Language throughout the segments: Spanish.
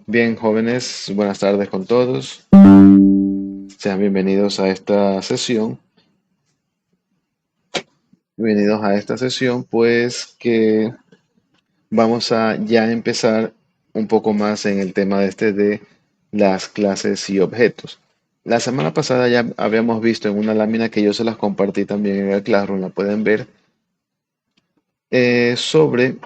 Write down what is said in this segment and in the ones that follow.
Bien, jóvenes, buenas tardes con todos. Sean bienvenidos a esta sesión. Bienvenidos a esta sesión, pues que vamos a ya empezar un poco más en el tema de las clases y objetos. La semana pasada ya habíamos visto en una lámina que yo se las compartí también en el Classroom, la pueden ver, sobre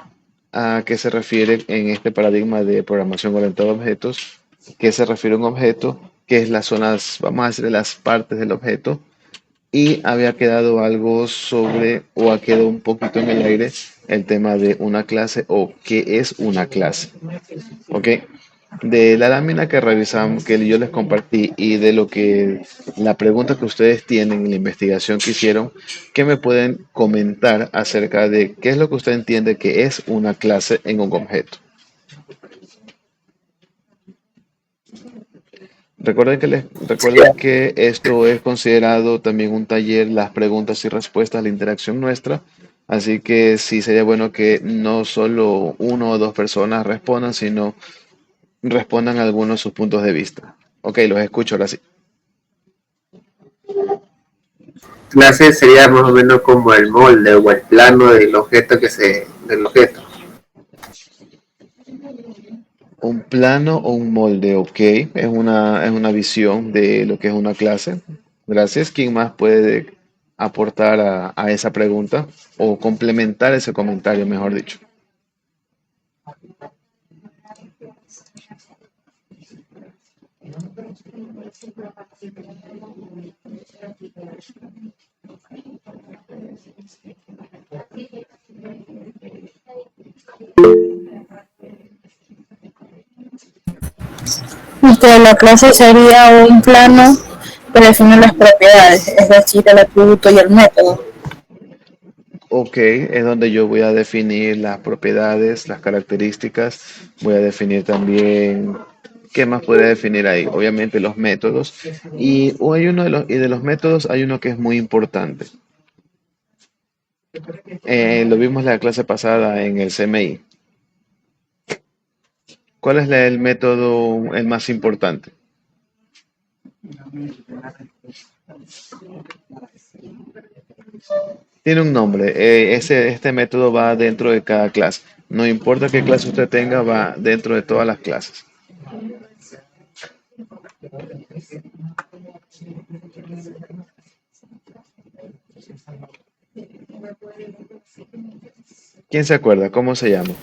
a qué se refiere en este paradigma de programación orientada a objetos, qué se refiere a un objeto, qué es las zonas, vamos a decir, las partes del objeto, y había quedado algo sobre, o ha quedado un poquito en el aire, el tema de una clase o qué es una clase. ¿Ok? De la lámina que revisamos, que yo les compartí y de lo que la pregunta que ustedes tienen en la investigación que hicieron, ¿qué me pueden comentar acerca de qué es lo que usted entiende que es una clase en un objeto? Recuerden que esto es considerado también un taller, las preguntas y respuestas, la interacción nuestra. Así que sí sería bueno que no solo uno o dos personas respondan, sino respondan algunos de sus puntos de vista. Ok, los escucho ahora sí. Clase sería más o menos como el molde o el plano del objeto. Un plano o un molde, ok, es una visión de lo que es una clase. Gracias. ¿Quién más puede aportar a esa pregunta o complementar ese comentario, mejor dicho? Que la clase sería un plano que define las propiedades, es decir, el atributo y el método. Ok, es donde yo voy a definir las propiedades, las características, voy a definir también qué más puede definir ahí. Obviamente los métodos. Y de los métodos hay uno que es muy importante. Lo vimos la clase pasada en el CMI. ¿Cuál es el método el más importante? Tiene un nombre. Este método va dentro de cada clase. No importa qué clase usted tenga, va dentro de todas las clases. ¿Quién se acuerda? ¿Cómo se llama?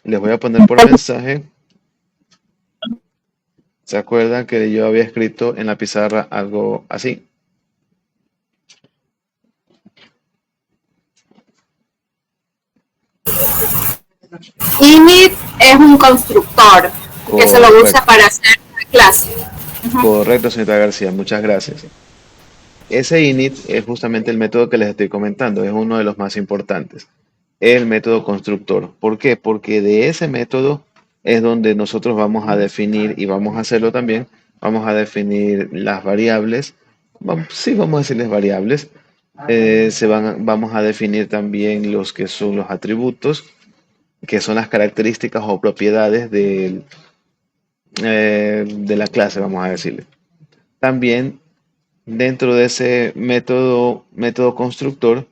Les voy a poner por mensaje. ¿Se acuerdan que yo había escrito en la pizarra algo así? Init es un constructor que se lo usa Correcto, para hacer una clase. correcto, señorita García. Muchas gracias. Ese init es justamente el método que les estoy comentando. Es uno de los más importantes. El método constructor. ¿Por qué? Porque de ese método es donde nosotros vamos a definir, y vamos a hacerlo también, vamos a definir las variables. Sí, vamos a decirles variables. Vamos a definir también los que son los atributos, que son las características o propiedades de la clase, vamos a decirle. También dentro de ese método constructor,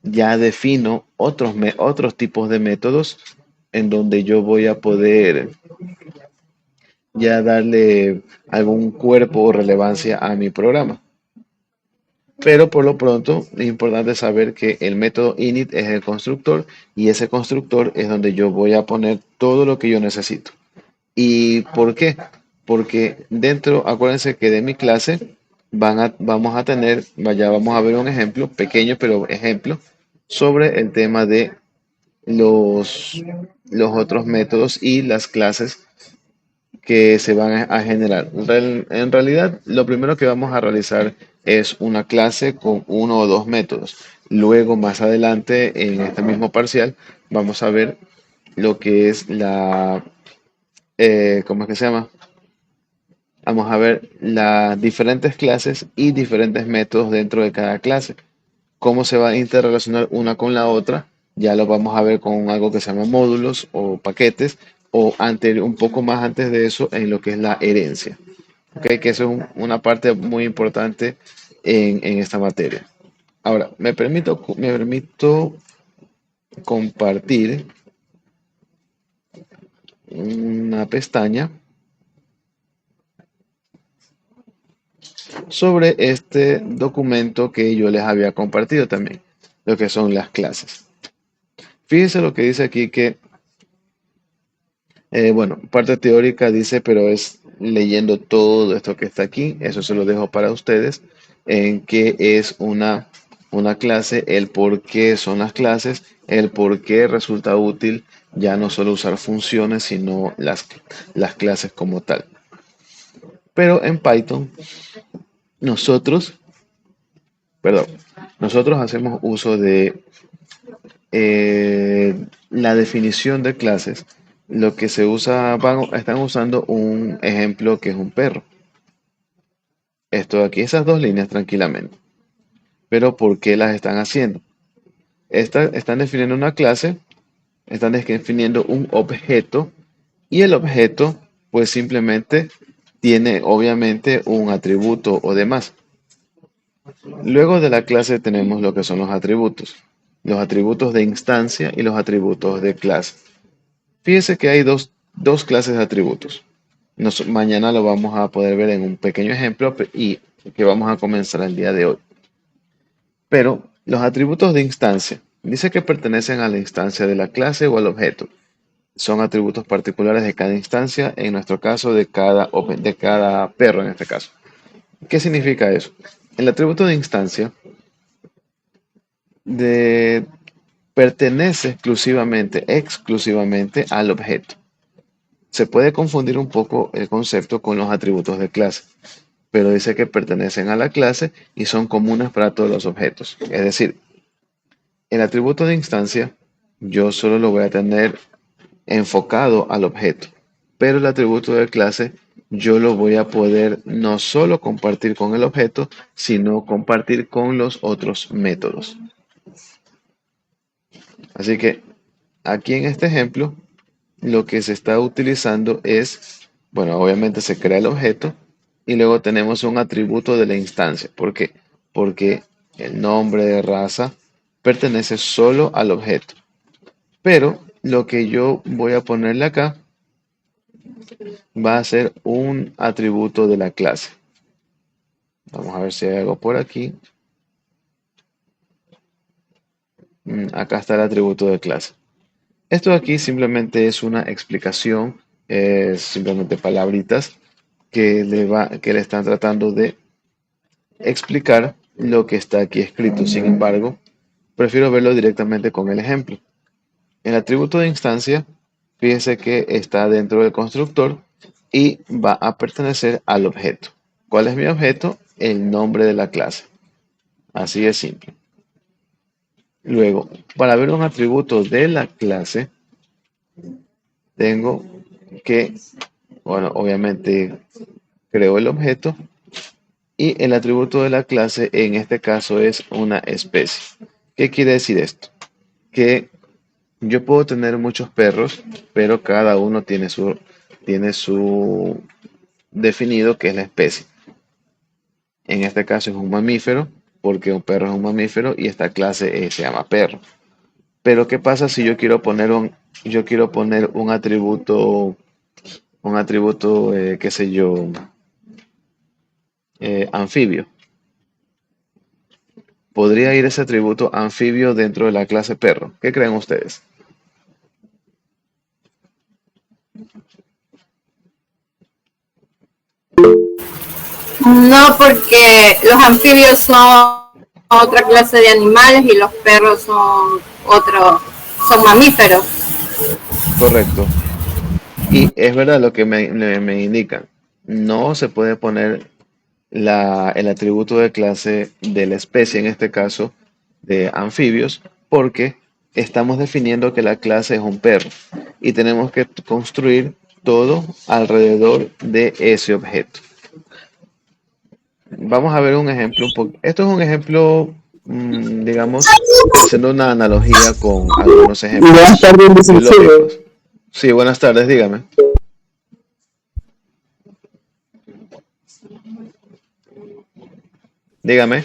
ya defino otros tipos de métodos en donde yo voy a poder ya darle algún cuerpo o relevancia a mi programa. Pero por lo pronto es importante saber que el método init es el constructor y ese constructor es donde yo voy a poner todo lo que yo necesito. ¿Y por qué? Porque dentro, acuérdense que de mi clase vamos a tener, vaya, vamos a ver un ejemplo, pequeño pero ejemplo, sobre el tema de los, los otros métodos y las clases que se van a generar. En realidad, lo primero que vamos a realizar es una clase con uno o dos métodos. Luego, más adelante, en este mismo parcial, vamos a ver lo que es ¿cómo es que se llama? Vamos a ver las diferentes clases y diferentes métodos dentro de cada clase. Cómo se va a interrelacionar una con la otra Ya lo vamos a ver con algo que se llama módulos o paquetes, o un poco más antes de eso en lo que es la herencia. ¿Ok? Que eso es una parte muy importante en esta materia. Ahora, me permito compartir una pestaña sobre este documento que yo les había compartido también, lo que son las clases. Fíjense lo que dice aquí que, bueno, parte teórica dice, pero es leyendo todo esto que está aquí, eso se lo dejo para ustedes, en qué es una clase, el por qué son las clases, el por qué resulta útil ya no solo usar funciones, sino las clases como tal. Pero en Python, nosotros, perdón, nosotros hacemos uso de la definición de clases. Lo que se usa, están usando un ejemplo que es un perro. Esto de aquí, esas dos líneas tranquilamente. Pero ¿por qué las están haciendo? Están definiendo una clase, están definiendo un objeto y el objeto pues simplemente tiene obviamente un atributo o demás. Luego de la clase tenemos lo que son los atributos de instancia y los atributos de clase. Fíjese que hay dos clases de atributos. Mañana lo vamos a poder ver en un pequeño ejemplo y que vamos a comenzar el día de hoy. Pero los atributos de instancia, dice que pertenecen a la instancia de la clase o al objeto. Son atributos particulares de cada instancia, en nuestro caso de cada perro en este caso. ¿Qué significa eso? El atributo de instancia pertenece exclusivamente al objeto. Se puede confundir un poco el concepto con los atributos de clase, pero dice que pertenecen a la clase y son comunes para todos los objetos. Es decir, el atributo de instancia yo solo lo voy a tener enfocado al objeto, pero el atributo de clase yo lo voy a poder no solo compartir con el objeto, sino compartir con los otros métodos. Así que aquí en este ejemplo, lo que se está utilizando es, bueno, obviamente se crea el objeto y luego tenemos un atributo de la instancia. ¿Por qué? Porque el nombre de raza pertenece solo al objeto. Pero lo que yo voy a ponerle acá va a ser un atributo de la clase. Vamos a ver si hay algo por aquí. Acá está el atributo de clase. Esto de aquí simplemente es una explicación, simplemente palabritas que le están tratando de explicar lo que está aquí escrito. Sin embargo, prefiero verlo directamente con el ejemplo. El atributo de instancia, fíjese que está dentro del constructor y va a pertenecer al objeto. ¿Cuál es mi objeto? El nombre de la clase. Así de simple. Luego, para ver un atributo de la clase, tengo que, bueno, obviamente creo el objeto y el atributo de la clase en este caso es una especie. ¿Qué quiere decir esto? Que yo puedo tener muchos perros, pero cada uno tiene su definido que es la especie. En este caso es un mamífero, porque un perro es un mamífero y esta clase se llama perro. Pero ¿qué pasa si yo quiero poner un atributo, qué sé yo, anfibio? ¿Podría ir ese atributo anfibio dentro de la clase perro? ¿Qué creen ustedes? No, porque los anfibios son otra clase de animales y los perros son mamíferos. Correcto. Y es verdad lo que me indican. No se puede poner el atributo de clase de la especie, en este caso de anfibios, porque estamos definiendo que la clase es un perro y tenemos que construir todo alrededor de ese objeto. Vamos a ver un ejemplo. Esto es un ejemplo digamos, haciendo una analogía con algunos Buenas ejemplos tardes, licenciado. biológicos. Sí, buenas tardes, dígame. Dígame.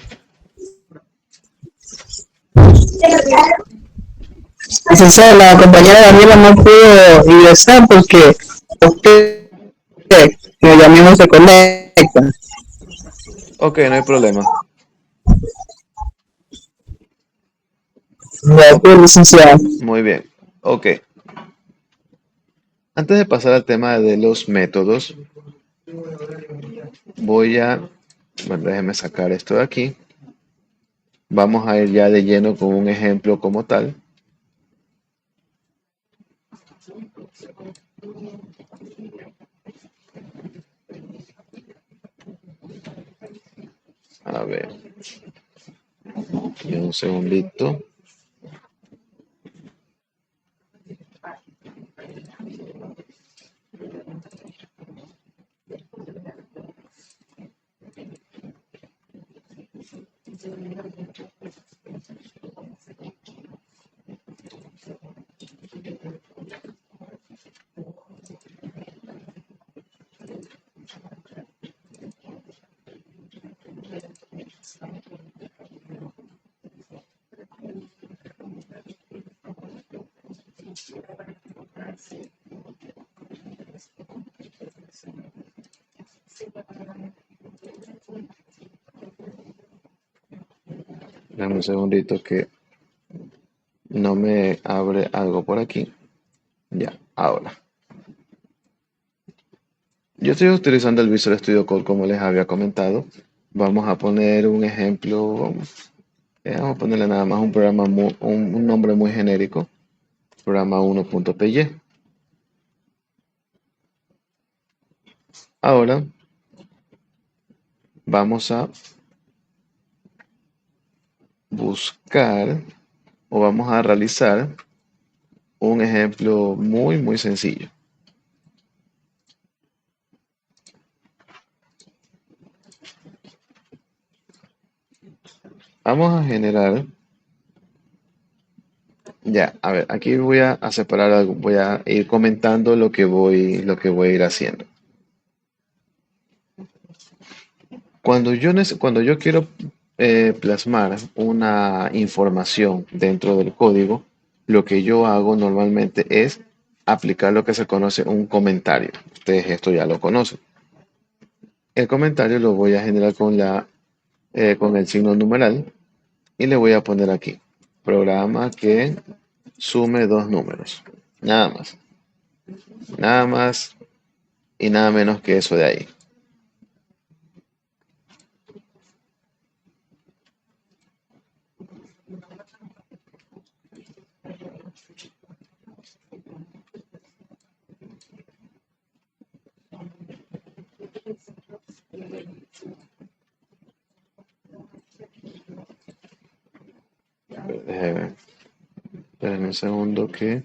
Licenciado, la compañera Daniela no pudo ingresar porque usted que ya mismo se conecta. Ok, no hay problema. De Ok, acuerdo, licenciado. muy bien. Ok. Antes de pasar al tema de los métodos, voy a, bueno, déjeme sacar esto de aquí. Vamos a ir ya de lleno con un ejemplo como tal. A ver, y un segundito. Dame un segundito que no me abre algo por aquí. Ya, ahora. Yo estoy utilizando el Visual Studio Code como les había comentado. Vamos a poner un ejemplo. Vamos a ponerle nada más un programa, un nombre muy genérico. Programa 1.py. Ahora vamos a buscar o vamos a realizar un ejemplo muy sencillo. Vamos a generar, ya, a ver, aquí voy a separar algo, voy a ir comentando lo que voy a ir haciendo. Cuando yo quiero plasmar una información dentro del código, lo que yo hago normalmente es aplicar lo que se conoce un comentario. Ustedes esto ya lo conocen. El comentario lo voy a generar con el signo numeral y le voy a poner aquí, programa que sume dos números. Nada más. Nada más y nada menos que eso de ahí. Déjenme, espérenme un segundo que...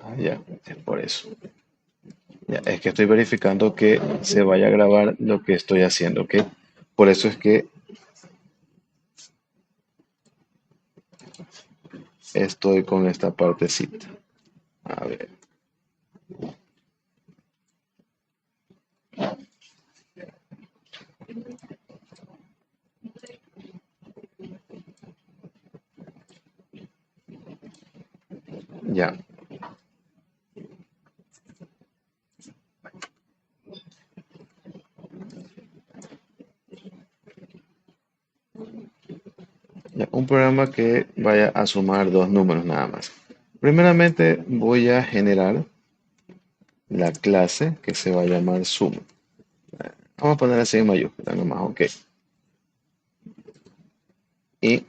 Ah, ya, es por eso. Ya, es que estoy verificando que se vaya a grabar lo que estoy haciendo, ¿ok? Por eso es que estoy con esta partecita. A ver, ya. Ya, un programa que vaya a sumar dos números nada más. Primeramente voy a generar la clase que se va a llamar sum. Vamos a poner así en mayúscula nomás, ok. Y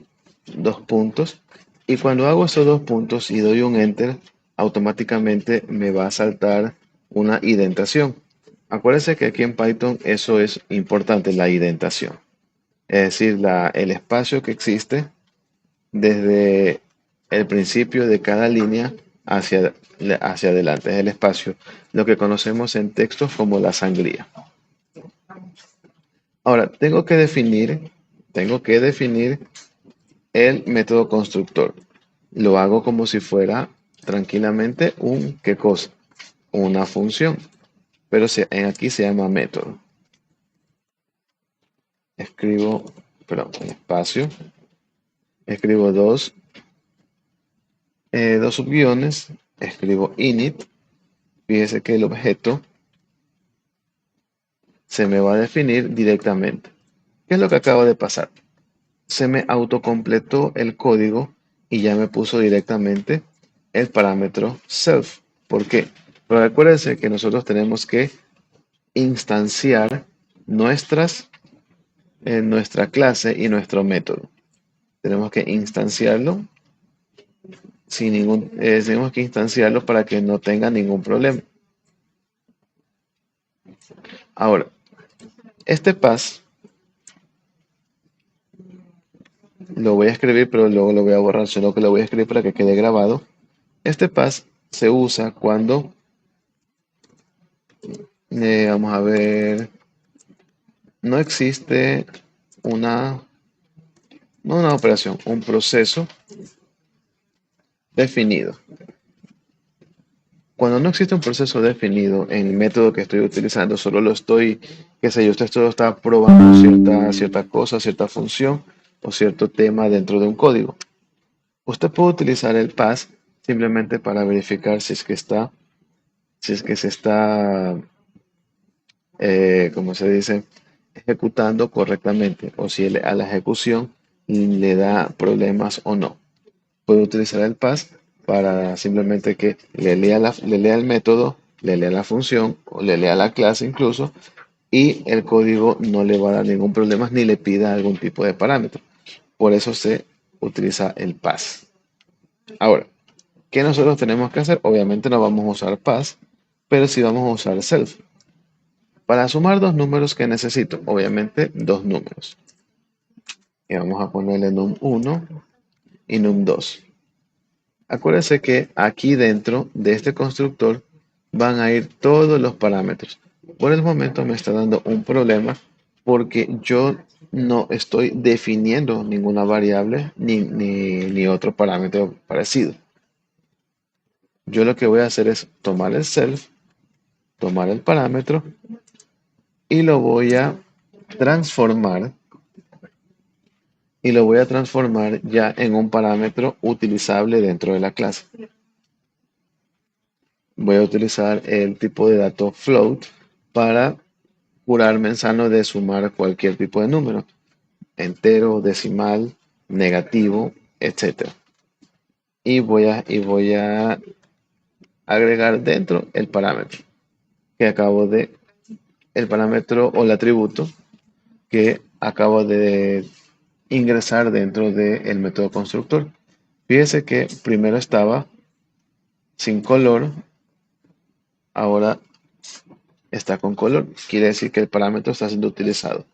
dos puntos. Y cuando hago esos dos puntos y doy un enter, automáticamente me va a saltar una indentación. Acuérdense que aquí en Python eso es importante, la indentación. es decir, el espacio que existe desde el principio de cada línea hacia adelante. Es el espacio, lo que conocemos en textos como la sangría. Ahora, tengo que definir el método constructor. Lo hago como si fuera tranquilamente ¿qué cosa? Una función. Pero aquí se llama método. Escribo, perdón, un espacio. Escribo dos subguiones. Escribo init. Fíjese que el objeto se me va a definir directamente. ¿Qué es lo que acaba de pasar? Se me autocompletó el código y ya me puso directamente el parámetro self. ¿Por qué? Pero acuérdense que nosotros tenemos que instanciar nuestra clase y nuestro método. Tenemos que instanciarlo tenemos que instanciarlo para que no tenga ningún problema. Ahora, este pass lo voy a escribir, pero luego lo voy a borrar, solo que lo voy a escribir para que quede grabado. Este pass se usa cuando, vamos a ver, no existe no una operación, un proceso definido. Cuando no existe un proceso definido en el método que estoy utilizando, solo lo estoy, qué sé yo, usted solo está probando cierta cosa, cierta función o cierto tema dentro de un código. Usted puede utilizar el pass simplemente para verificar si es que se está, como se dice, ejecutando correctamente o si a la ejecución le da problemas o no. Puede utilizar el pass para simplemente que le lea el método, le lea la función o le lea la clase incluso y el código no le va a dar ningún problema ni le pida algún tipo de parámetro. Por eso se utiliza el pass. Ahora, ¿qué nosotros tenemos que hacer? Obviamente no vamos a usar pass, pero sí vamos a usar self. Para sumar dos números que necesito, obviamente dos números. Y vamos a ponerle num1 y num2. Acuérdense que aquí dentro de este constructor van a ir todos los parámetros. Por el momento me está dando un problema porque yo no estoy definiendo ninguna variable ni otro parámetro parecido. Yo lo que voy a hacer es tomar el self, tomar el parámetro y lo voy a transformar ya en un parámetro utilizable dentro de la clase. Voy a utilizar el tipo de dato float para curarme en sano de sumar cualquier tipo de número, entero, decimal, negativo, etc. Y voy a agregar dentro el parámetro el parámetro o el atributo que acabo de ingresar dentro del método constructor. Fíjese que primero estaba sin color, ahora está con color. Quiere decir que el parámetro está siendo utilizado.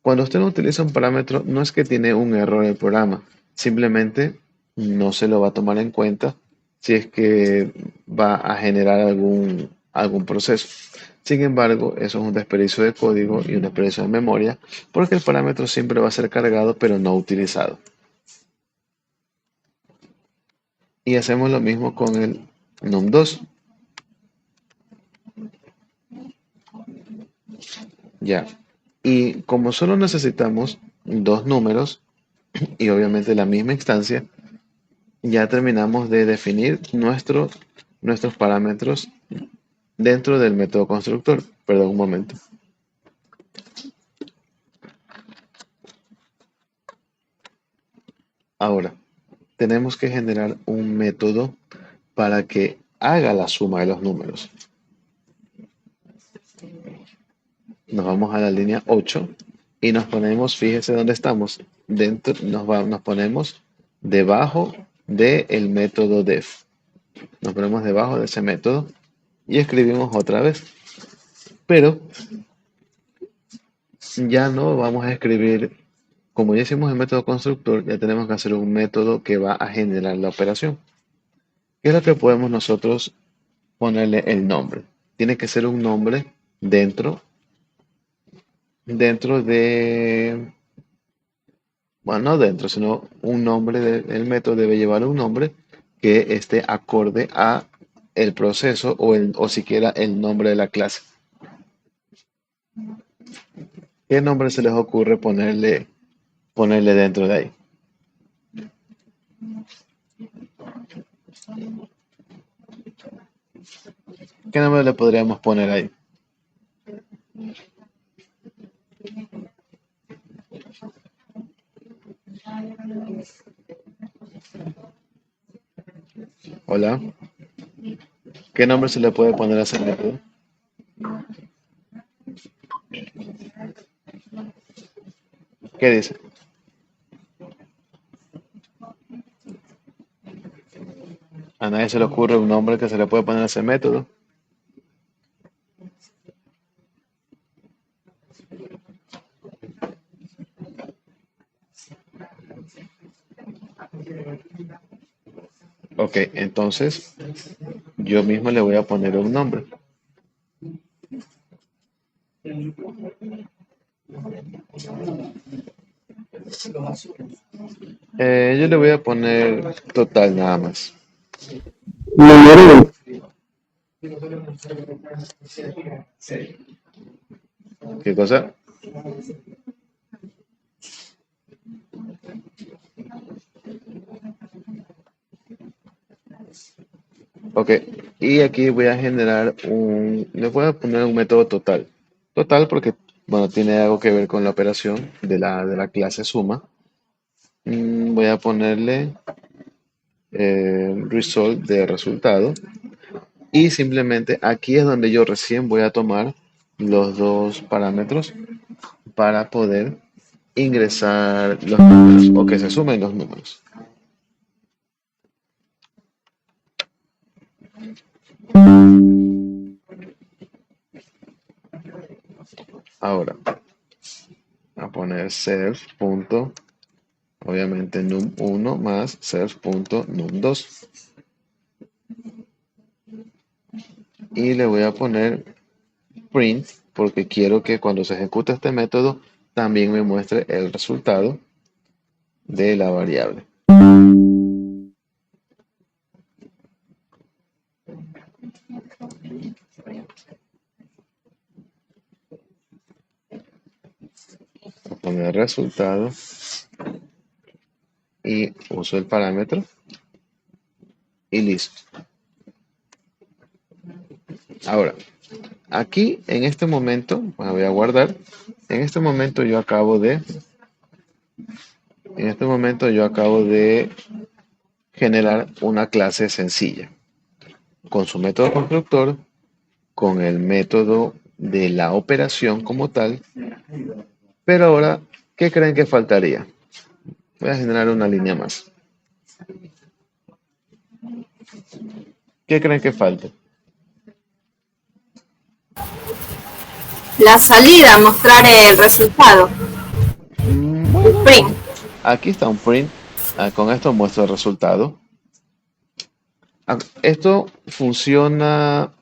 Cuando usted no utiliza un parámetro, no es que tiene un error el programa, simplemente no se lo va a tomar en cuenta si es que va a generar algún proceso. Sin embargo, eso es un desperdicio de código y un desperdicio de memoria, porque el parámetro siempre va a ser cargado, pero no utilizado. Y hacemos lo mismo con el num2. Ya. Y como solo necesitamos dos números y obviamente la misma instancia, ya terminamos de definir nuestros parámetros dentro del método constructor. Perdón, un momento. Ahora, tenemos que generar un método para que haga la suma de los números. Nos vamos a la línea 8 y nos ponemos, fíjese dónde estamos. Nos ponemos debajo del método def. Nos ponemos debajo de ese método y escribimos otra vez. Pero ya no vamos a escribir como ya hicimos el método constructor, ya tenemos que hacer un método que va a generar la operación. ¿Qué es lo que podemos nosotros ponerle el nombre? Tiene que ser un nombre dentro, dentro de, bueno, no dentro, sino un nombre del método debe llevar un nombre que esté acorde a el proceso o siquiera el nombre de la clase. ¿Qué nombre se les ocurre ponerle dentro de ahí? ¿Qué nombre le podríamos poner ahí? Hola, ¿qué nombre se le puede poner a ese método? ¿Qué dice? A nadie se le ocurre un nombre que se le puede poner a ese método. Ok, entonces yo mismo le voy a poner un nombre. Yo le voy a poner total nada más. Número uno. ¿Qué cosa? Ok, y aquí voy a generar le voy a poner un método total. Total porque, bueno, tiene algo que ver con la operación de la clase suma. Voy a ponerle result de resultado. Y simplemente aquí es donde yo recién voy a tomar los dos parámetros para poder ingresar los números o que se sumen los números. Ahora, a poner self. Obviamente num1 más self.num2. Y le voy a poner print porque quiero que cuando se ejecute este método también me muestre el resultado de la variable. Voy a poner resultado y uso el parámetro y listo. Ahora, aquí en este momento, voy a guardar. En este momento yo acabo de generar una clase sencilla con su método constructor, con el método de la operación como tal. Pero ahora, ¿qué creen que faltaría? Voy a generar una línea más. ¿Qué creen que falta? La salida, mostrar el resultado. Bueno, Print. aquí está un print. Con esto muestro el resultado. Esto funciona,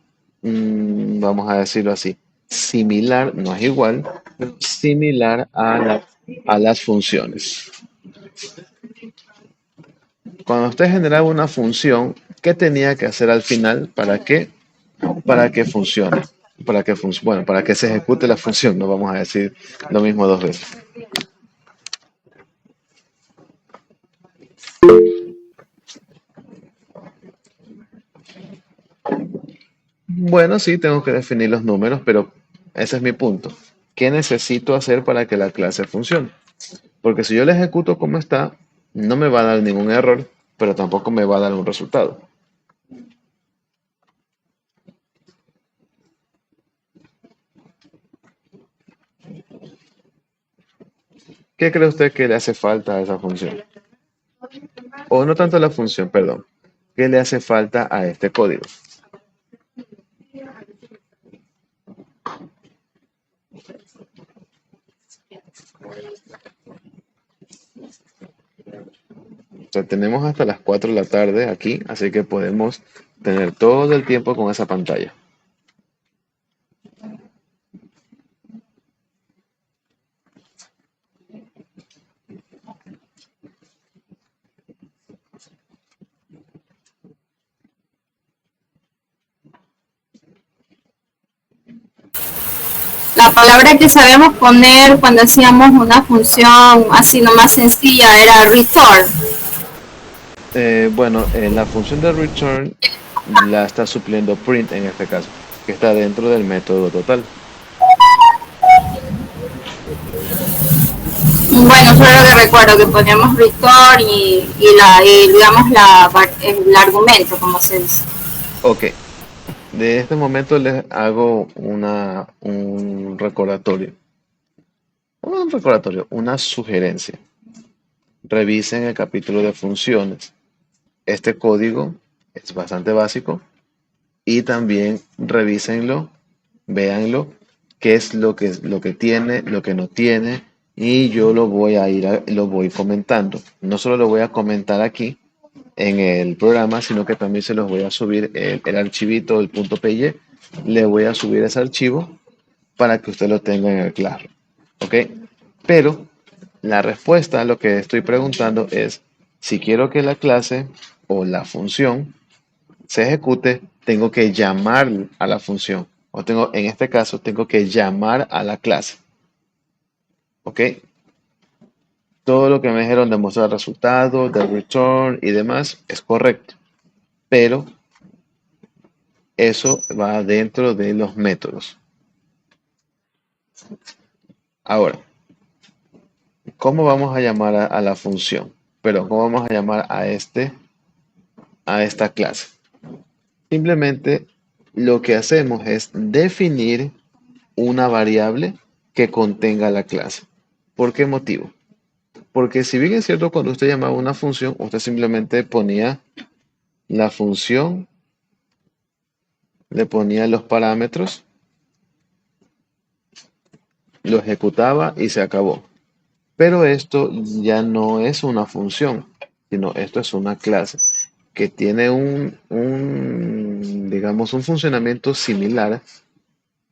vamos a decirlo así, similar, no es igual, pero similar a las funciones. Cuando usted generaba una función, ¿qué tenía que hacer al final para que funcione? Bueno, para que se ejecute la función, no vamos a decir lo mismo dos veces. Bueno, sí, tengo que definir los números, pero ese es mi punto. ¿Qué necesito hacer para que la clase funcione? Porque si yo la ejecuto como está, no me va a dar ningún error, pero tampoco me va a dar un resultado. ¿Qué cree usted que le hace falta a esa función? O no tanto a la función, perdón. ¿Qué le hace falta a este código? O sea, tenemos hasta las 4 de la tarde aquí, así que podemos tener todo el tiempo con esa pantalla. La palabra que sabemos poner cuando hacíamos una función así nomás sencilla era return. Bueno, la función de return la está supliendo print en este caso, que está dentro del método total. Bueno, solo que recuerdo que poníamos return y digamos el argumento, como se dice. Ok, de este momento les hago un recordatorio, una sugerencia. Revisen el capítulo de funciones. Este código es bastante básico y también revísenlo, véanlo, qué es lo que tiene, lo que no tiene, y yo lo voy comentando. No solo lo voy a comentar aquí en el programa, sino que también se los voy a subir el archivito, el .py, le voy a subir ese archivo para que usted lo tenga en el claro. ¿Ok? Pero la respuesta a lo que estoy preguntando es, si quiero que la clase o la función se ejecute, tengo que llamar a la función. En este caso, tengo que llamar a la clase. ¿Ok? Todo lo que me dijeron de mostrar resultados, de return y demás es correcto. Pero eso va dentro de los métodos. Ahora, ¿cómo vamos a llamar a la función? Pero, ¿cómo vamos a llamar a esta clase? Simplemente lo que hacemos es definir una variable que contenga la clase. ¿Por qué motivo? Porque si bien es cierto, cuando usted llamaba una función, usted simplemente ponía la función, le ponía los parámetros, lo ejecutaba y se acabó. Pero esto ya no es una función, sino esto es una clase que tiene digamos, un funcionamiento similar,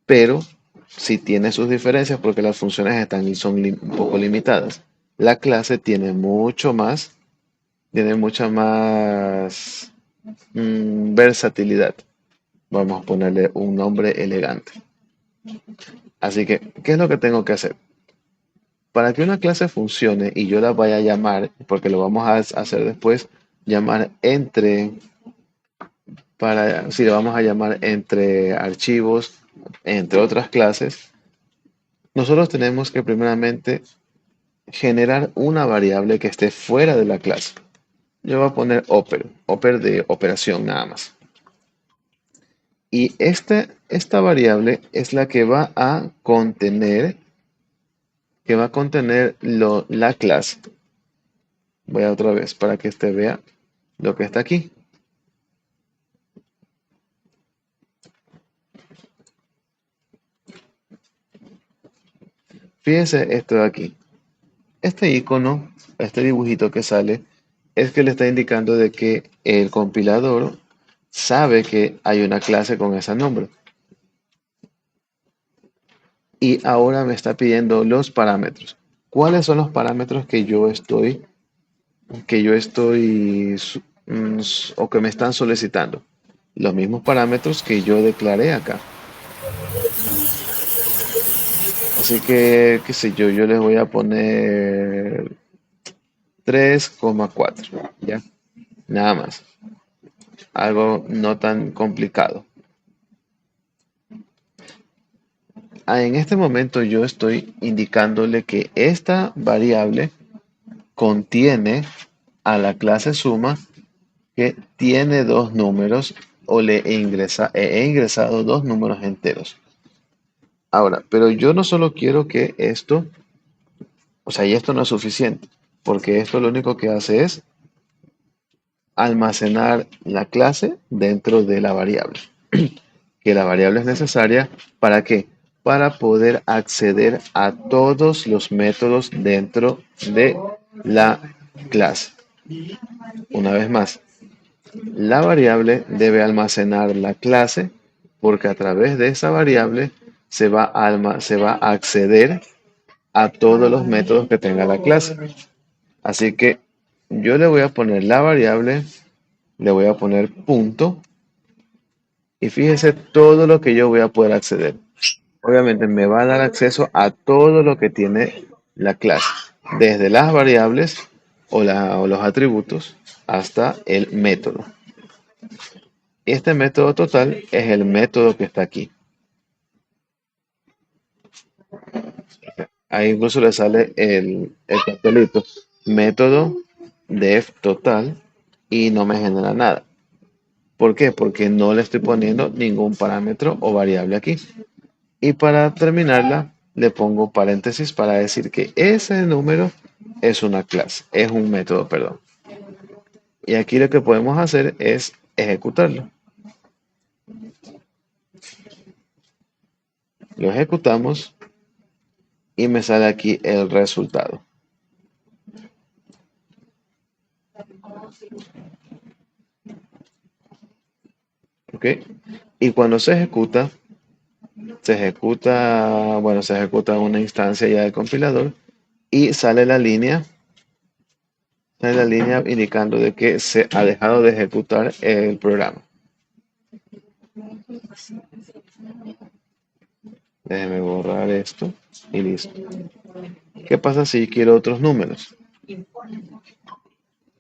pero sí tiene sus diferencias porque las funciones son un poco limitadas. La clase tiene mucha más versatilidad. Vamos a ponerle un nombre elegante. Así que, ¿qué es lo que tengo que hacer? Para que una clase funcione y yo la vaya a llamar, porque lo vamos a hacer después, llamar si lo vamos a llamar entre archivos, entre otras clases, nosotros tenemos que primeramente generar una variable que esté fuera de la clase. Yo voy a poner oper de operación nada más. Y esta variable es la que va a contener, la clase. Voy a otra vez para que usted vea lo que está aquí. Fíjense esto de aquí. Este icono, este dibujito que sale, es que le está indicando de que el compilador sabe que hay una clase con ese nombre. Y ahora me está pidiendo los parámetros. ¿Cuáles son los parámetros o que me están solicitando? Los mismos parámetros que yo declaré acá. Así que, qué sé yo les voy a poner 3,4, ¿ya? Nada más. Algo no tan complicado. En este momento yo estoy indicándole que esta variable contiene a la clase suma que tiene dos números o he ingresado dos números enteros. Ahora, pero yo no solo quiero que esto, o sea, y esto no es suficiente, porque esto lo único que hace es almacenar la clase dentro de la variable. Que la variable es necesaria ¿para qué? Para poder acceder a todos los métodos dentro de la clase. Una vez más, la variable debe almacenar la clase porque a través de esa variable se va a acceder a todos los métodos que tenga la clase. Así que yo le voy a poner la variable, le voy a poner punto y fíjese todo lo que yo voy a poder acceder. Obviamente me va a dar acceso a todo lo que tiene la clase, desde las variables o los atributos hasta el método. Este método total es el método que está aquí. Ahí incluso le sale el cartelito, método def total, y no me genera nada. ¿Por qué? Porque no le estoy poniendo ningún parámetro o variable aquí. Y para terminarla, le pongo paréntesis para decir que ese número es una clase, es un método, perdón. Y aquí lo que podemos hacer es ejecutarlo. Lo ejecutamos y me sale aquí el resultado. ¿Ok? Y cuando se ejecuta una instancia ya del compilador y sale la línea indicando de que se ha dejado de ejecutar el programa. Déjeme borrar esto y listo. ¿Qué pasa si quiero otros números?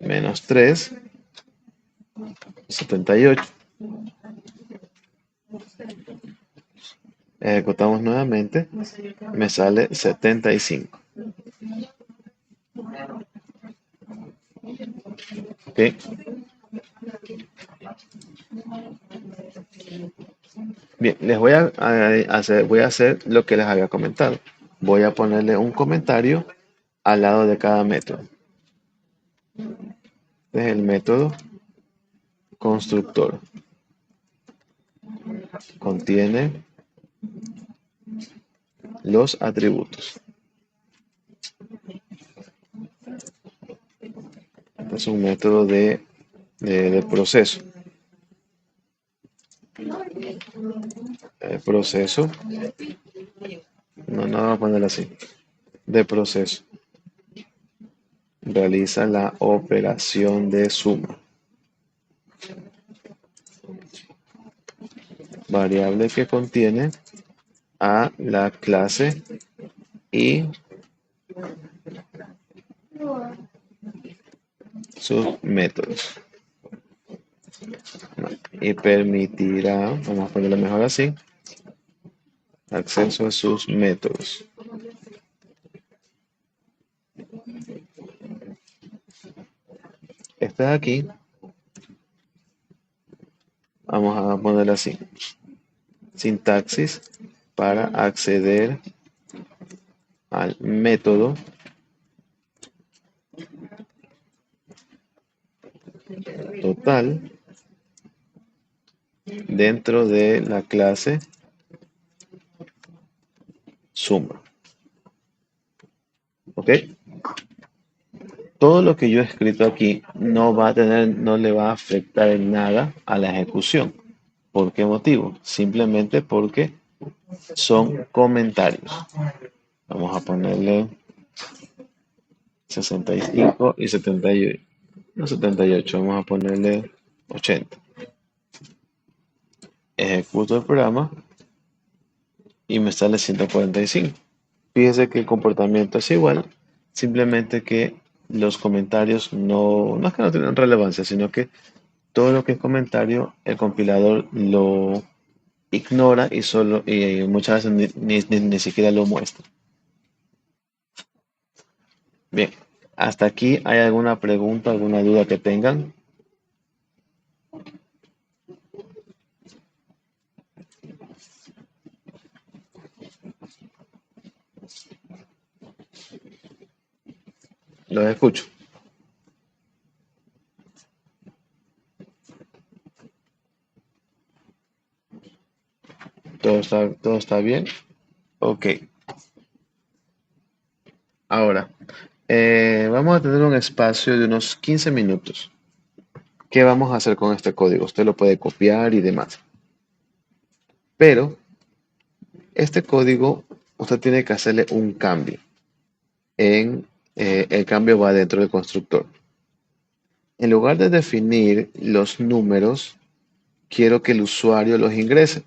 Menos 3, 78. Ejecutamos nuevamente. Me sale 75. ¿Ok? Bien, voy a hacer lo que les había comentado. Voy a ponerle un comentario al lado de cada método. Este es el método constructor. Contiene los atributos. Este es un método de proceso. El proceso. No vamos a ponerlo así. De proceso. Realiza la operación de suma. Variable que contiene a la clase y sus métodos. Y permitirá, vamos a ponerlo mejor así, acceso a sus métodos. Este de aquí, vamos a ponerlo así. Sintaxis para acceder al método total dentro de la clase suma. ¿Ok? Todo lo que yo he escrito aquí no le va a afectar en nada a la ejecución. ¿Por qué motivo? Simplemente porque son comentarios. Vamos a ponerle 65 y 78. No 78, vamos a ponerle 80. Ejecuto el programa y me sale 145. Fíjese que el comportamiento es igual, simplemente que los comentarios no es que no tienen relevancia, sino que todo lo que es comentario, el compilador lo ignora y muchas veces ni siquiera lo muestra. Bien, hasta aquí, ¿hay alguna pregunta, alguna duda que tengan? Los escucho. ¿Todo está bien? Ok. Ahora, vamos a tener un espacio de unos 15 minutos. ¿Qué vamos a hacer con este código? Usted lo puede copiar y demás. Pero este código, usted tiene que hacerle un cambio. El cambio va dentro del constructor. En lugar de definir los números, quiero que el usuario los ingrese.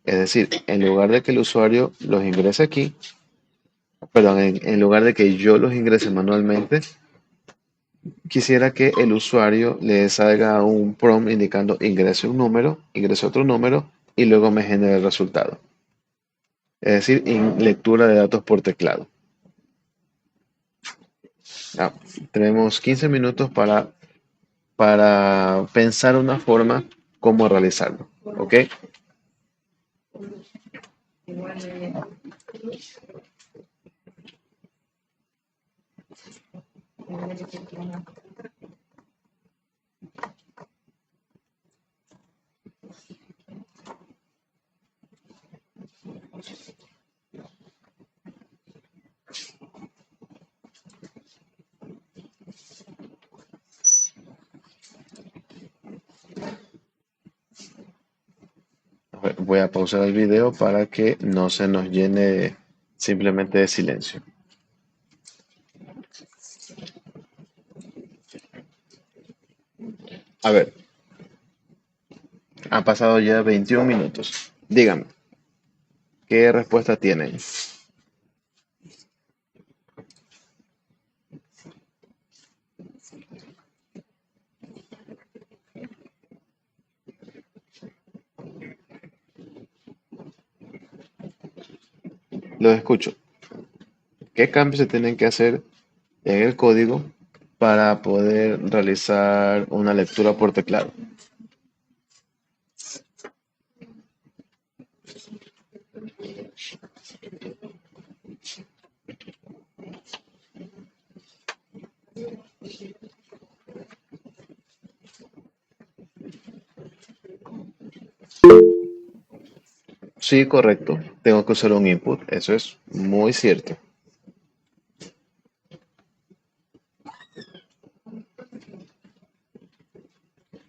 Es decir, en lugar de que el usuario los ingrese aquí, perdón, en lugar de que yo los ingrese manualmente, quisiera que el usuario le salga un prompt indicando ingrese un número, ingrese otro número y luego me genere el resultado. Es decir, en lectura de datos por teclado. Tenemos 15 minutos para pensar una forma cómo realizarlo. ¿Ok? Voy a pausar el video para que no se nos llene simplemente de silencio. A ver, han pasado ya 21 minutos. Díganme, ¿qué respuesta tienen? Los escucho. ¿Qué cambios se tienen que hacer en el código para poder realizar una lectura por teclado? Sí, correcto. Tengo que usar un input. Eso es muy cierto.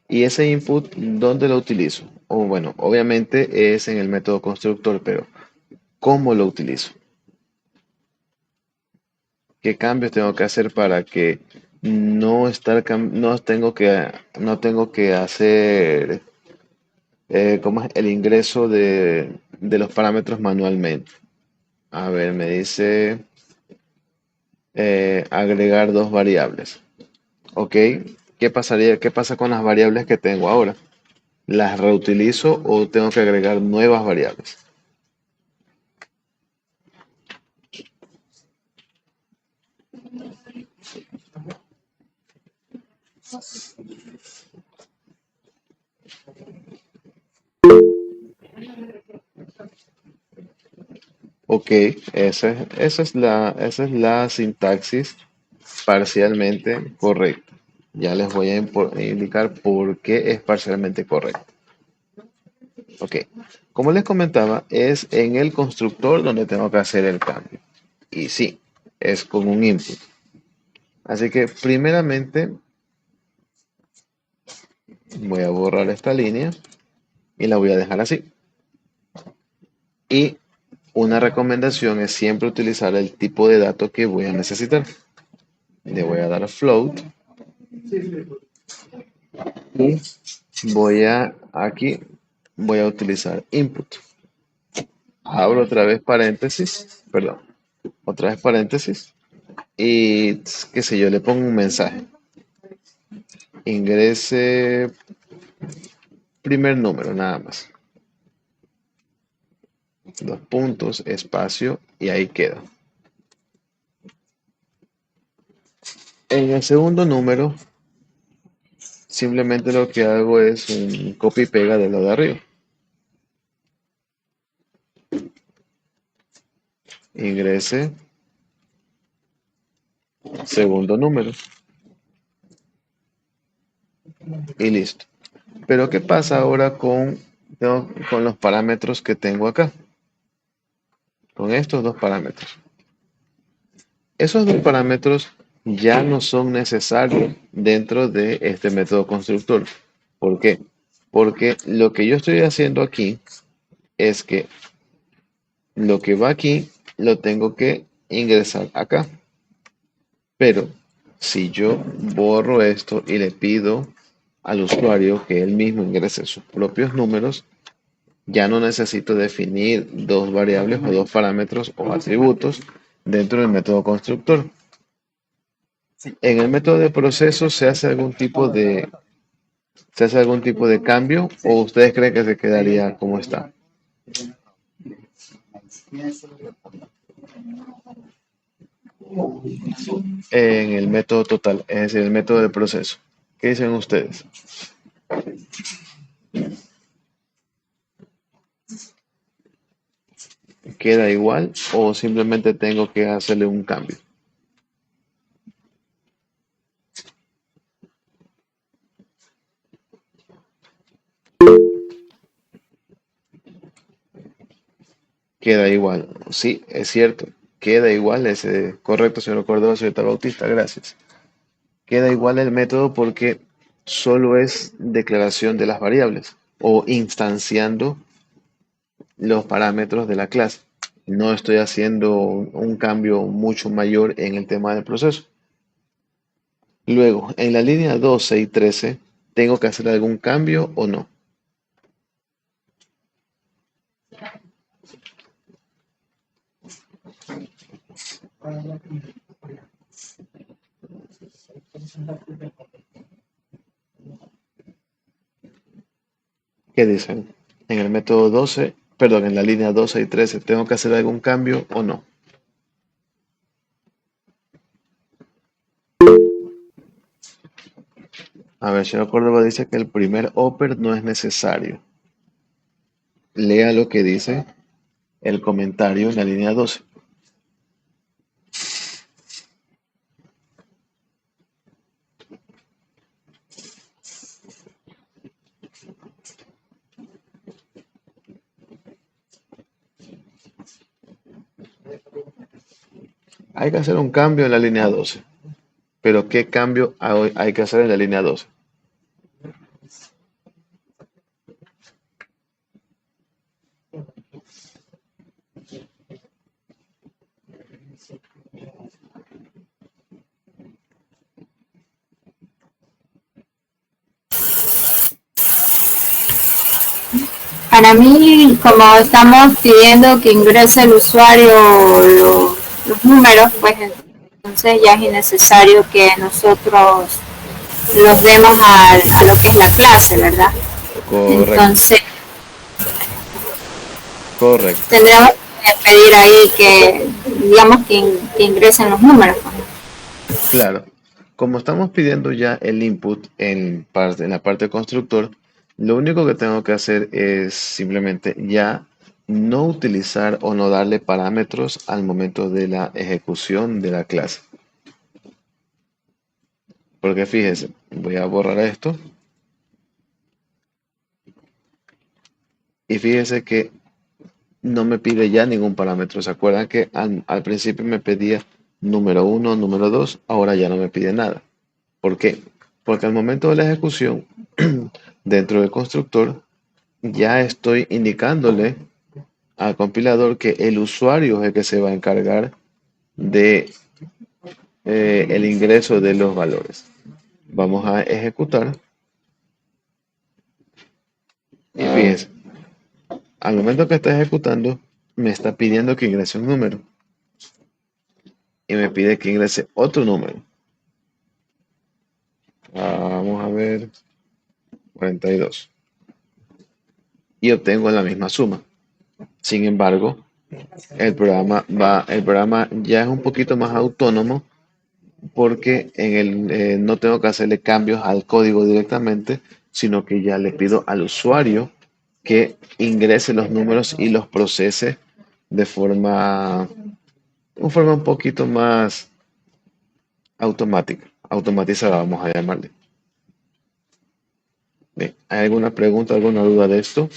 ¿Y ese input dónde lo utilizo? O bueno, obviamente es en el método constructor, pero ¿cómo lo utilizo? ¿Qué cambios tengo que hacer para que no tengo que hacer ¿cómo es? El ingreso de los parámetros manualmente? A ver, me dice agregar dos variables. ¿Ok? ¿Qué pasa con las variables que tengo ahora? ¿Las reutilizo o tengo que agregar nuevas variables? Ok, esa es la sintaxis parcialmente correcta. Ya les voy a indicar por qué es parcialmente correcto. Ok, como les comentaba, es en el constructor donde tengo que hacer el cambio. Y sí, es con un input. Así que primeramente voy a borrar esta línea y la voy a dejar así. Y una recomendación es siempre utilizar el tipo de dato que voy a necesitar. Le voy a dar a float y voy a utilizar input. Abro otra vez paréntesis, perdón, otra vez paréntesis y qué sé yo, le pongo un mensaje. Ingrese primer número, nada más. Dos puntos, espacio y ahí queda. En el segundo número, simplemente lo que hago es un copy y pega de lo de arriba. Ingrese segundo número. Y listo. Pero ¿qué pasa ahora con los parámetros que tengo acá? Con estos dos parámetros. Esos dos parámetros ya no son necesarios dentro de este método constructor. ¿Por qué? Porque lo que yo estoy haciendo aquí es que lo que va aquí lo tengo que ingresar acá. Pero si yo borro esto y le pido al usuario que él mismo ingrese sus propios números, ya no necesito definir dos variables o dos parámetros o atributos dentro del método constructor. En el método de proceso se hace algún tipo de cambio o ustedes creen que se quedaría como está. En el método total, es decir, el método de proceso. ¿Qué dicen ustedes? ¿Queda igual o simplemente tengo que hacerle un cambio? Queda igual. Sí, es cierto. Queda igual, correcto, señor Córdoba, señor Bautista, gracias. Queda igual el método porque solo es declaración de las variables o instanciando los parámetros de la clase. No estoy haciendo un cambio mucho mayor en el tema del proceso. Luego, en la línea 12 y 13, ¿tengo que hacer algún cambio o no? ¿Qué dicen? En el método 12, perdón, en la línea 12 y 13, ¿tengo que hacer algún cambio o no? A ver, señor Córdoba dice que el primer upper no es necesario. Lea lo que dice el comentario en la línea 12. Hay que hacer un cambio en la línea 12. Pero ¿qué cambio hay que hacer en la línea 12? Para mí, como estamos pidiendo que ingrese el usuario los números, pues entonces ya es innecesario que nosotros los demos a lo que es la clase, ¿verdad? Correcto, Entonces correcto. tendríamos que pedir ahí que, digamos, que ingresen los números, pues. Claro. Como estamos pidiendo ya el input en la parte constructor, lo único que tengo que hacer es simplemente ya no utilizar o no darle parámetros al momento de la ejecución de la clase. Porque fíjese, voy a borrar esto y fíjese que no me pide ya ningún parámetro. ¿Se acuerdan que al principio me pedía número uno, número 2? Ahora ya no me pide nada. ¿Por qué? Porque al momento de la ejecución, dentro del constructor, ya estoy indicándole al compilador que el usuario es el que se va a encargar de el ingreso de los valores. Vamos a ejecutar y fíjense, al momento que está ejecutando, me está pidiendo que ingrese un número y me pide que ingrese otro número. Vamos a ver, 42. Y obtengo la misma suma. Sin embargo, el programa ya es un poquito más autónomo porque no tengo que hacerle cambios al código directamente, sino que ya le pido al usuario que ingrese los números y los procese de forma un poquito más automática, automatizada, vamos a llamarle. Bien, ¿hay alguna pregunta, alguna duda de esto?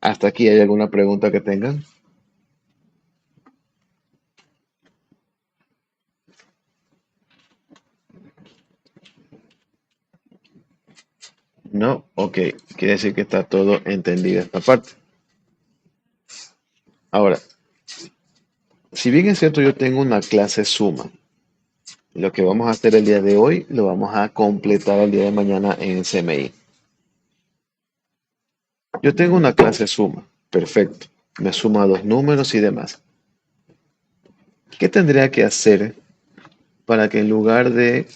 ¿Hasta aquí hay alguna pregunta que tengan? No, ok, quiere decir que está todo entendido esta parte. Ahora, si bien es cierto, yo tengo una clase suma. Lo que vamos a hacer el día de hoy lo vamos a completar el día de mañana en el CMI. Yo tengo una clase suma, perfecto. Me suma dos números y demás. ¿Qué tendría que hacer para que en lugar de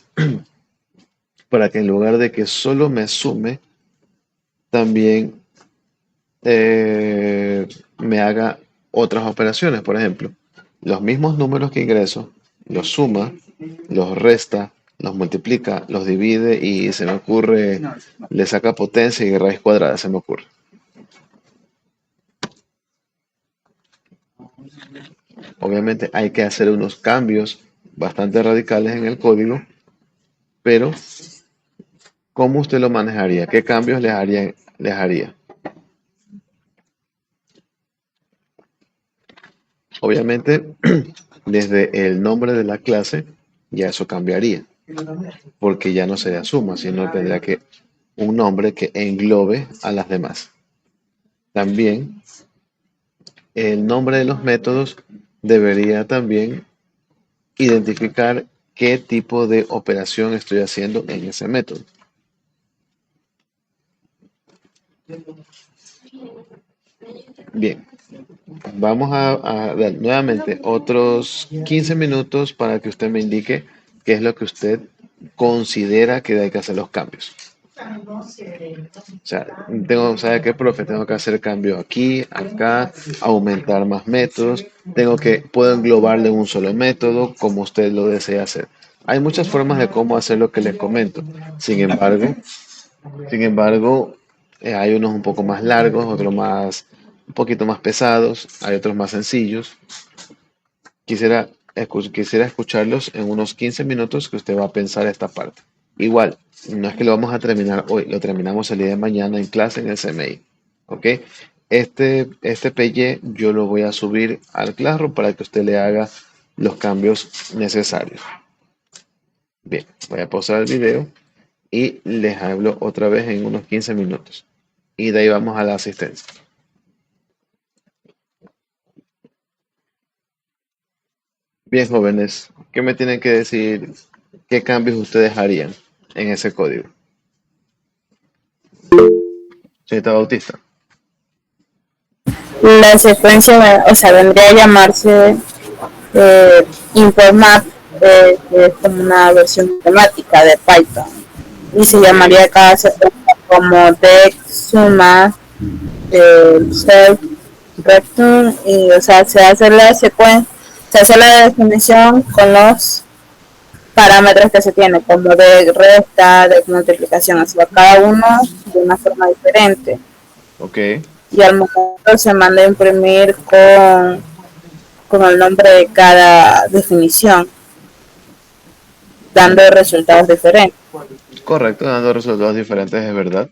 que solo me sume, también me haga otras operaciones? Por ejemplo, los mismos números que ingreso, los suma, los resta, los multiplica, los divide y se me ocurre, le saca potencia y raíz cuadrada, se me ocurre. Obviamente hay que hacer unos cambios bastante radicales en el código, pero ¿cómo usted lo manejaría? ¿Qué cambios les haría? Obviamente, desde el nombre de la clase, ya eso cambiaría, porque ya no sería suma, sino tendría que un nombre que englobe a las demás. También, el nombre de los métodos debería también identificar qué tipo de operación estoy haciendo en ese método. Bien, vamos a dar nuevamente otros 15 minutos para que usted me indique qué es lo que usted considera que hay que hacer los cambios. O sea, ¿sabe qué, profe? Tengo que hacer cambio aquí, acá, aumentar más métodos, puedo englobarle un solo método como usted lo desea hacer. Hay muchas formas de cómo hacer lo que les comento. Sin embargo, hay unos un poco más largos, un poquito más pesados, hay otros más sencillos. Quisiera escucharlos en unos 15 minutos que usted va a pensar esta parte. Igual, no es que lo vamos a terminar hoy, lo terminamos el día de mañana en clase en el CMI. ¿Ok? Este PY yo lo voy a subir al Classroom para que usted le haga los cambios necesarios. Bien, voy a pausar el video y les hablo otra vez en unos 15 minutos. Y de ahí vamos a la asistencia. Bien, jóvenes, ¿qué me tienen que decir? ¿Qué cambios ustedes harían en ese código? Señorita Bautista. La secuencia, o sea, vendría a llamarse Informat, que es como una versión temática de Python. Y se Ok, llamaría cada secuencia como dec, suma, self, return, y o sea, se hace la secuencia, se hace la definición con los parámetros que se tiene, como de resta, de multiplicación, así a cada uno de una forma diferente. ok, Y al momento se manda a imprimir con el nombre de cada definición, dando resultados diferentes. correcto, dando resultados diferentes, es verdad.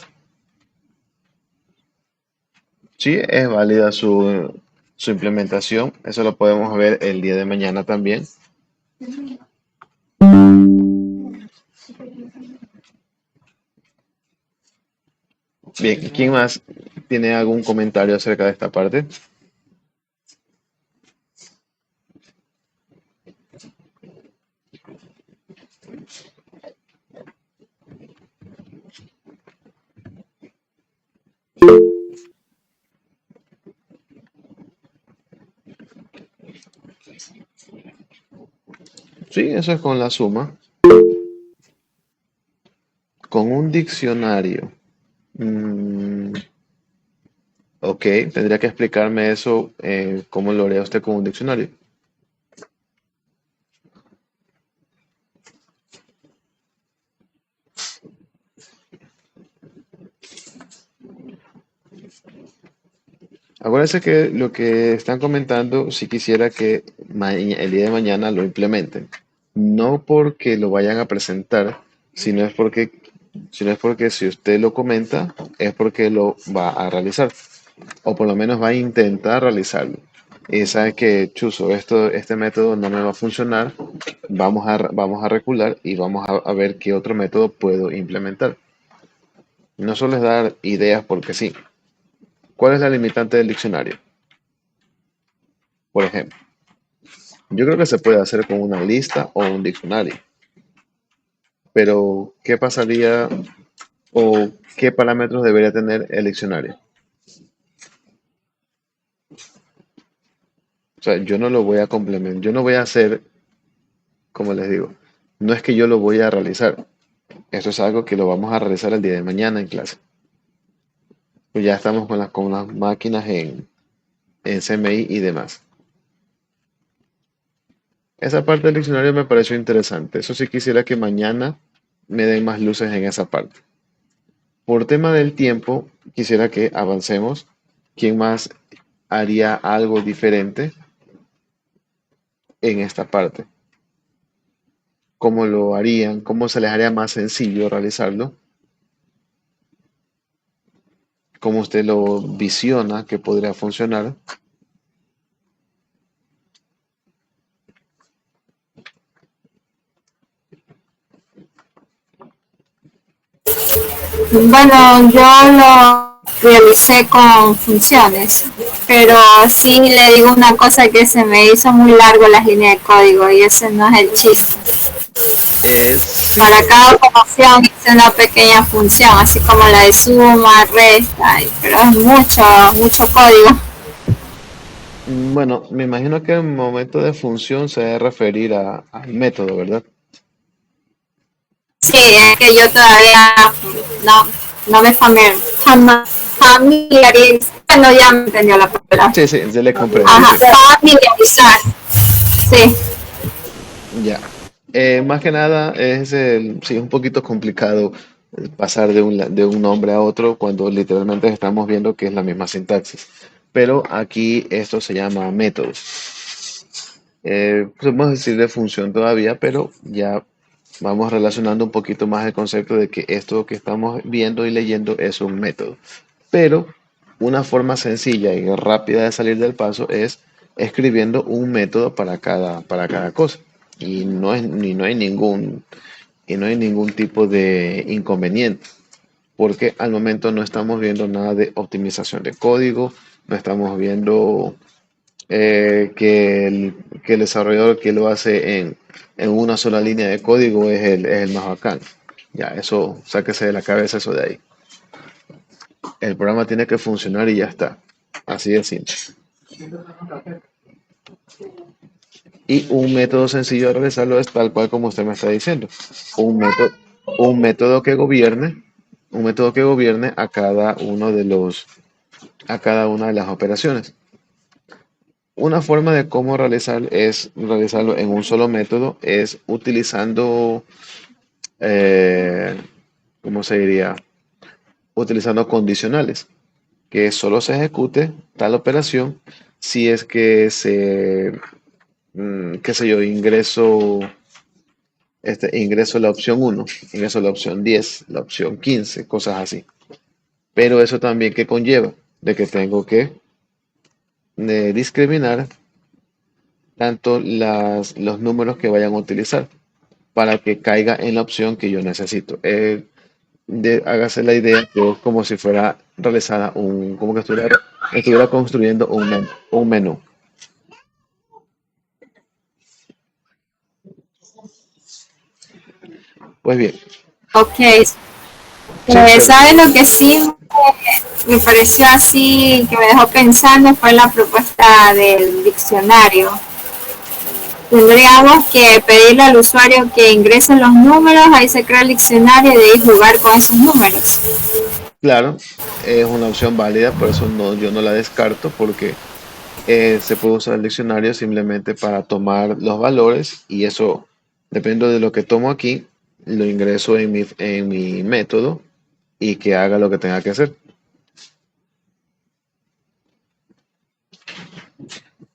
Sí, es válida su implementación. Eso lo podemos ver el día de mañana también. Bien, ¿quién más tiene algún comentario acerca de esta parte? Sí, eso es con la suma. Con un diccionario. Mm, ok, tendría que explicarme eso, cómo lo haría usted con un diccionario. Acuérdense que lo que están comentando, si quisiera que el día de mañana lo implementen. No porque lo vayan a presentar, sino es porque, si usted lo comenta, es porque lo va a realizar. O por lo menos va a intentar realizarlo. Y sabe que, chuzo, este método no me va a funcionar, vamos a recular y vamos a ver qué otro método puedo implementar. No solo es dar ideas porque sí. ¿Cuál es la limitante del diccionario? Por ejemplo, yo creo que se puede hacer con una lista o un diccionario, pero ¿qué pasaría o qué parámetros debería tener el diccionario? O sea, yo no lo voy a complementar, yo no voy a hacer, como les digo, no es que yo lo voy a realizar, esto es algo que lo vamos a realizar el día de mañana en clase. Pues ya estamos con las máquinas en CMI y demás. Esa parte del diccionario me pareció interesante. Eso sí quisiera que mañana me den más luces en esa parte. Por tema del tiempo, quisiera que avancemos. ¿Quién más haría algo diferente en esta parte? ¿Cómo lo harían? ¿Cómo se les haría más sencillo realizarlo? ¿Cómo usted lo visiona que podría funcionar? Bueno, yo lo realicé con funciones, pero sí le digo una cosa que se me hizo muy largo las líneas de código y ese no es el chiste. Sí. Para cada operación hice una pequeña función, así como la de suma, resta, pero es mucho, mucho código. Bueno, me imagino que el momento de función se debe referir al método, ¿verdad? Sí, es que yo todavía no, no me familiarizo, bueno, ya me entendió la palabra. Sí, sí, se le comprende, Ajá, sí. familiarizar, sí. Ya. Más que nada sí, es un poquito complicado pasar de un nombre a otro cuando literalmente estamos viendo que es la misma sintaxis. Pero aquí esto se llama método. Podemos decir de función todavía, pero ya vamos relacionando un poquito más el concepto de que esto que estamos viendo y leyendo es un método. Pero una forma sencilla y rápida de salir del paso es escribiendo un método para cada cosa. Y no hay ningún tipo de inconveniente, porque al momento no estamos viendo nada de optimización de código, no estamos viendo que el desarrollador que lo hace en una sola línea de código es el más bacán. Ya, eso, sáquese de la cabeza eso de ahí. El programa tiene que funcionar y ya está. Así de simple. Y un método sencillo de realizarlo es tal cual como usted me está diciendo. Un método, un método que gobierne, un método que gobierne a cada una de las operaciones. Una forma de cómo realizarlo en un solo método es utilizando, eh, ¿cómo se diría? Utilizando condicionales, que solo se ejecute tal operación si es que qué sé yo, ingreso la opción 1, ingreso la opción 10, la opción 15, cosas así. Pero eso también que conlleva de que tengo que discriminar tanto los números que vayan a utilizar para que caiga en la opción que yo necesito. Hágase la idea que es como si fuera realizada como que estuviera construyendo un menú. Pues bien, Ok, sí, ¿sabe lo que sí me pareció así, que me dejó pensando, fue la propuesta del diccionario? Tendríamos que pedirle al usuario que ingrese los números, ahí se crea el diccionario y de ahí jugar con esos números. claro, es una opción válida, por eso yo no la descarto, porque se puede usar el diccionario simplemente para tomar los valores y eso, depende de lo que tomo aquí, lo ingreso en mi método y que haga lo que tenga que hacer.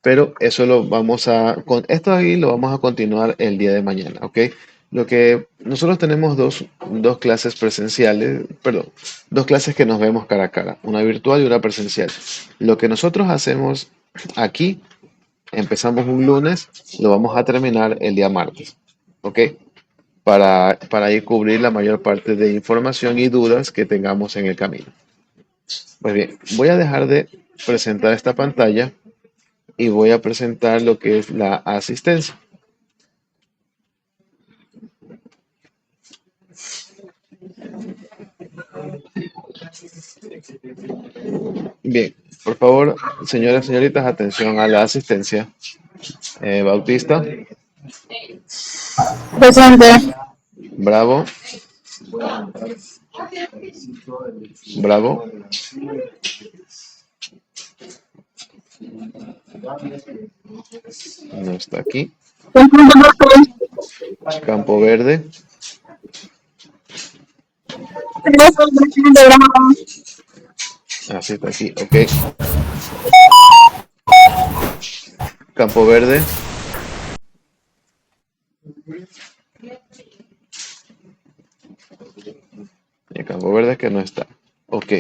Pero eso con esto ahí lo vamos a continuar el día de mañana, ¿ok? Nosotros tenemos dos clases presenciales, perdón, dos clases que nos vemos cara a cara, una virtual y una presencial. Lo que nosotros hacemos aquí, empezamos un lunes, lo vamos a terminar el día martes, ¿ok? para ahí cubrir la mayor parte de información y dudas que tengamos en el camino. Pues bien, voy a dejar de presentar esta pantalla y voy a presentar lo que es la asistencia. Bien, por favor, señoras y señoritas, atención a la asistencia. Bautista, Presente. Bravo, Bravo, no está aquí. Campo Verde, así está aquí, ok. Campo Verde, y Campo Verde que no está, ok.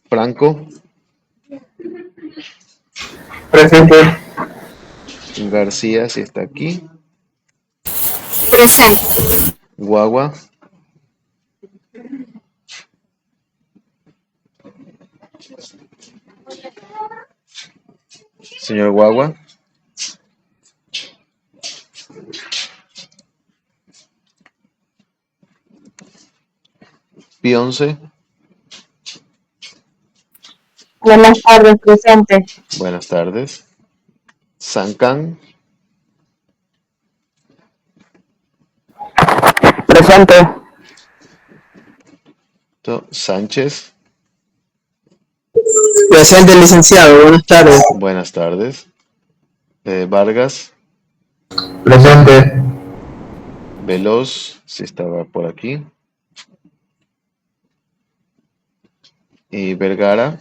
Franco, Presente. García si está aquí. Presente. Guagua, señor Guagua, Pionce, Buenas tardes, presente. buenas tardes. Sancán, Presente. Sánchez, Presente, licenciado. Buenas tardes. buenas tardes. Vargas, Presente. Veloz, si estaba por aquí. Y Vergara,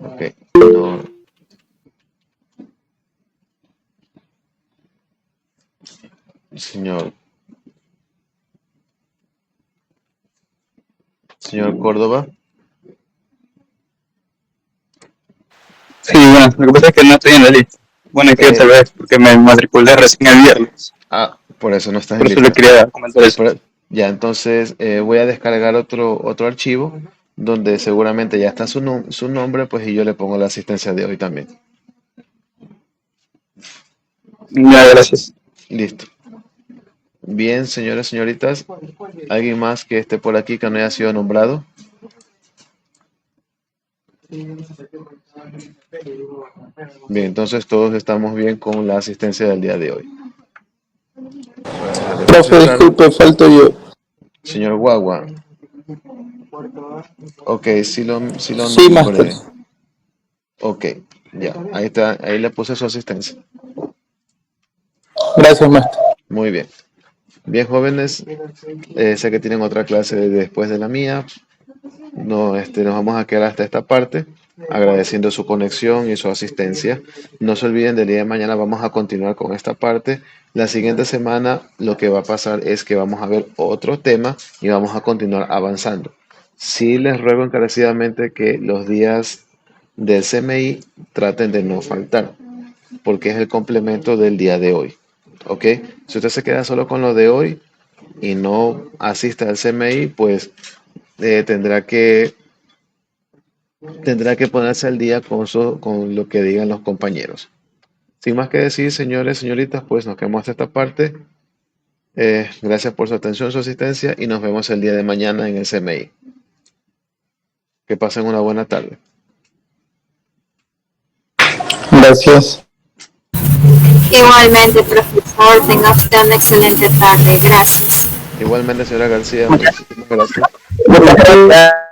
ok, no. Señor Córdoba, Sí, bueno, lo que pasa es que no estoy en la lista. Bueno, que tal vez porque me matriculé recién el viernes. por eso no estás Por en eso le lista. quería comentar eso. Ya, entonces voy a descargar otro archivo donde seguramente ya está su nombre, pues y yo le pongo la asistencia de hoy también. Ya, gracias. Listo. Bien, señores, señoritas, ¿alguien más que esté por aquí que no haya sido nombrado? Bien, entonces todos estamos bien con la asistencia del día de hoy. Profe, disculpe, falto yo. Señor Guagua. Ok, sí lo Sí, nombré. máster. Ok, ya, ahí está, ahí le puse su asistencia. Gracias, máster. Muy bien. Bien, jóvenes, sé que tienen otra clase después de la mía. No, nos vamos a quedar hasta esta parte, agradeciendo su conexión y su asistencia. No se olviden, del día de mañana vamos a continuar con esta parte. La siguiente semana lo que va a pasar es que vamos a ver otro tema y vamos a continuar avanzando. Sí les ruego encarecidamente que los días del CMI traten de no faltar, porque es el complemento del día de hoy. ¿Ok? Si usted se queda solo con lo de hoy y no asiste al CMI, pues tendrá que ponerse al día con lo que digan los compañeros. Sin más que decir, señores, señoritas, pues nos quedamos hasta esta parte. Gracias por su atención, su asistencia y nos vemos el día de mañana en el CMI. Que pasen una buena tarde. Gracias. Igualmente, profesor, tenga usted una excelente tarde. Gracias. Igualmente, señora García, muchísimas gracias. Gracias.